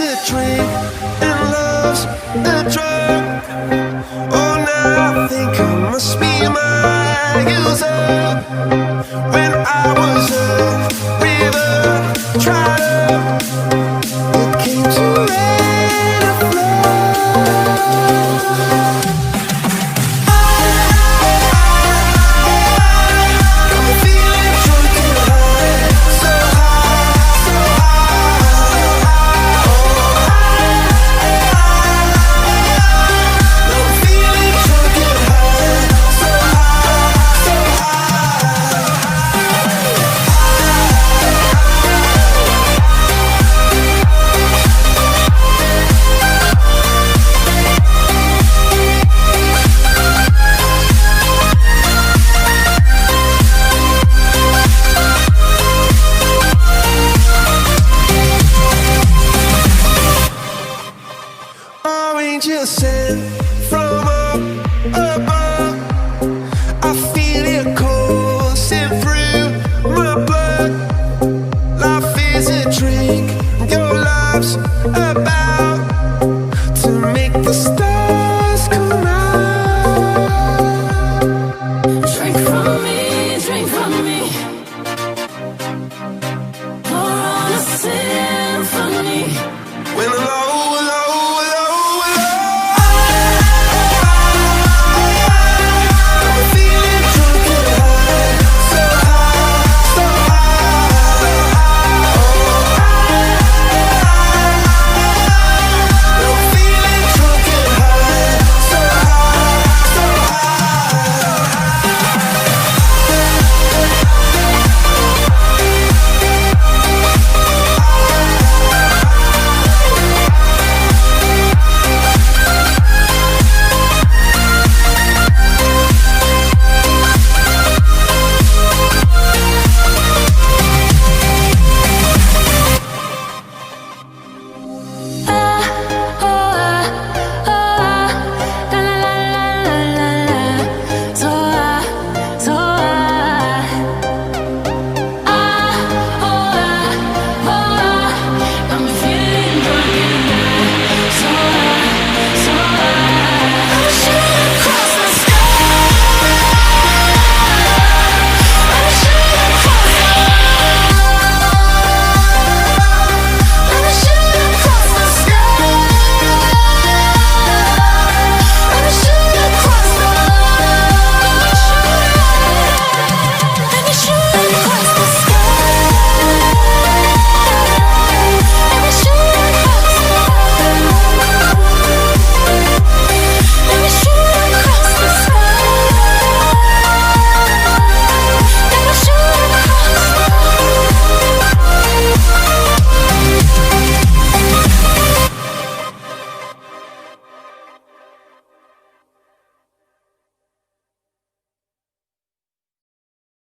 a drink and love's a drug. Oh, now I think I must be my user. When I was a river trotter, it came to rain and flood. Got me feeling drunk and high, so high, so high. Now I'm feeling drunk and high, so high, so high. Angels sent from up above. I feel it coursing through my blood. Life is a drink, your love's about to make the stars